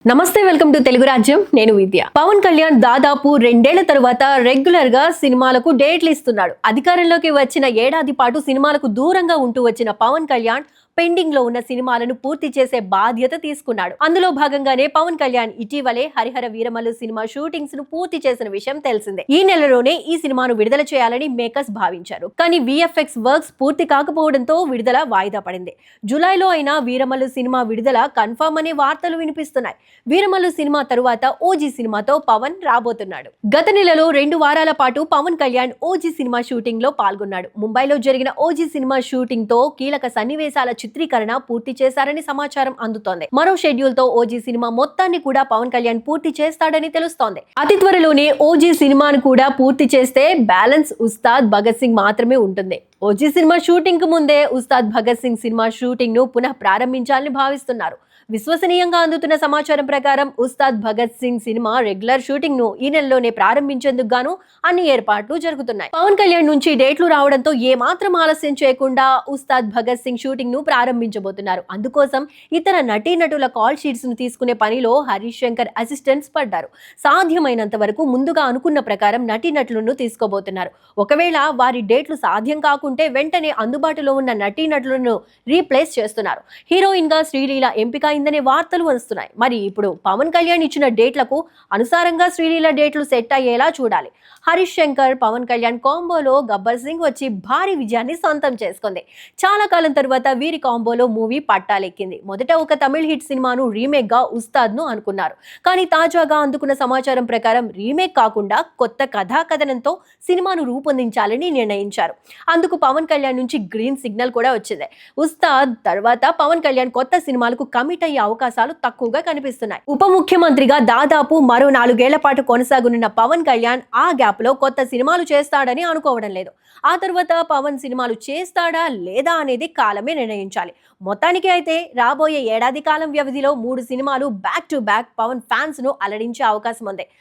నమస్తే, welcome to Telugu రాజ్యం. నేను విద్య. పవన్ కళ్యాణ్ దాదాపు 2 ఏళ్ల తరువాత రెగ్యులర్ గా సినిమాలకు డేట్లు ఇస్తున్నాడు. అధికారంలోకి వచ్చిన ఏడాది పాటు సినిమాలకు దూరంగా ఉంటూ వచ్చిన పవన్ కళ్యాణ్ పెండింగ్ లో ఉన్న సినిమాలను పూర్తి చేసే బాధ్యత తీసుకున్నాడు. అందులో భాగంగానే పవన్ కళ్యాణ్ ఇటీవలే హరిహర వీరమల్లు సినిమా షూటింగ్స్ ను పూర్తి చేసిన విషయం తెలిసిందే. ఈ నెలలోనే ఈ సినిమాను విడుదల చేయాలని మేకర్స్ భావించారు. కానీ విఎఫ్ఎక్స్ వర్క్స్ పూర్తి కాకపోవడంతో విడుదల వాయిదా పడింది. జూలైలో అయినా వీరమల్లు సినిమా విడుదల కన్ఫర్మ్ అనే వార్తలు వినిపిస్తున్నాయి. వీరమల్లు సినిమా తరువాత ఓజీ సినిమాతో పవన్ రాబోతున్నాడు. గత నెలలో 2 వారాల పాటు Pawan Kalyan OG cinema shooting లో పాల్గొన్నాడు. ముంబైలో జరిగిన ఓజీ సినిమా షూటింగ్ తో కీలక సన్నివేశాల చిత్రీకరణ పూర్తి చేశారని సమాచారం అందుతోంది. మరో షెడ్యూల్ తో ఓజీ సినిమా మొత్తాన్ని కూడా పవన్ కళ్యాణ్ పూర్తి చేస్తాడని తెలుస్తోంది. అతి త్వరలోనే ఓజీ సినిమాను కూడా పూర్తి చేస్తే బ్యాలెన్స్ ఉస్తాద్ భగత్ సింగ్ మాత్రమే ఉంటుంది. ఓజీ సినిమా షూటింగ్ కు ముందే ఉస్తాద్ భగత్ సింగ్ సినిమా షూటింగ్ ను పునః ప్రారంభించాలని భావిస్తున్నారు. విశ్వసనీయంగా అందుతున్న సమాచారం ప్రకారం Ustaad Bhagat Singh cinema regular shooting ను ఈ నెలలోనే ప్రారంభించేందుకు గాను అన్ని ఏర్పాట్లు జరుగుతున్నాయి. పవన్ కళ్యాణ్ నుంచి డేట్లు రావడంతో ఏ మాత్రం ఆలస్యం చేయకుండా ఉస్తాద్ భగత్ సింగ్ షూటింగ్ ను ప్రారంభించబోతున్నారు. అందుకోసం ఇతర నటీనటుల కాల్ షీట్స్ ను తీసుకునే పనిలో హరీష్ శంకర్ అసిస్టెంట్స్ పడ్డారు. సాధ్యమైనంత వరకు ముందుగా అనుకున్న ప్రకారం నటీనటులను తీసుకోబోతున్నారు. ఒకవేళ వారి డేట్లు సాధ్యం కాకుంటే వెంటనే అందుబాటులో ఉన్న నటీనటులను రీప్లేస్ చేస్తున్నారు. హీరోయిన్ గా శ్రీలీల ఎంపిక అయిందనే వార్తలు వస్తున్నాయి. మరి ఇప్పుడు పవన్ కళ్యాణ్ ఇచ్చిన డేట్లకు అనుసారంగా శ్రీలీల డేట్లు సెట్ అయ్యేలా చూడాలి. హరీష్ శంకర్ పవన్ కళ్యాణ్ కాంబోలో గబ్బర్ సింగ్ వచ్చి భారీ విజయాన్ని సొంతం చేసుకుంది. చాలా కాలం తర్వాత వీరి కాంబోలో మూవీ పట్టాలెక్కింది. మొదట ఒక తమిళ హిట్ సినిమాను రీమేక్ గా ఉస్తాద్ ను అనుకున్నారు. కానీ తాజాగా అందుకున్న సమాచారం ప్రకారం రీమేక్ కాకుండా కొత్త కథా కథనంతో సినిమాను రూపొందించాలని నిర్ణయించారు. అందుకు పవన్ కళ్యాణ్ నుంచి గ్రీన్ సిగ్నల్ కూడా వచ్చింది. ఉస్తాద్ తర్వాత పవన్ కళ్యాణ్ కొత్త సినిమాలకు కమిట్ అయ్యే అవకాశాలు తక్కువగా కనిపిస్తున్నాయి. ఉప ముఖ్యమంత్రిగా దాదాపు మరో 4 ఏళ్ల పాటు కొనసాగనున్న పవన్ కళ్యాణ్ ఆ గ్యాప్ లో కొత్త సినిమాలు చేస్తాడని అనుకోవడం లేదు. ఆ తర్వాత పవన్ సినిమాలు చేస్తాడా లేదా అనేది కాలమే నిర్ణయించాలి. మొత్తానికి అయితే రాబోయే ఏడాది కాలం వ్యవధిలో 3 సినిమాలు back to back Pawan fans ను అలరించే అవకాశం ఉంది.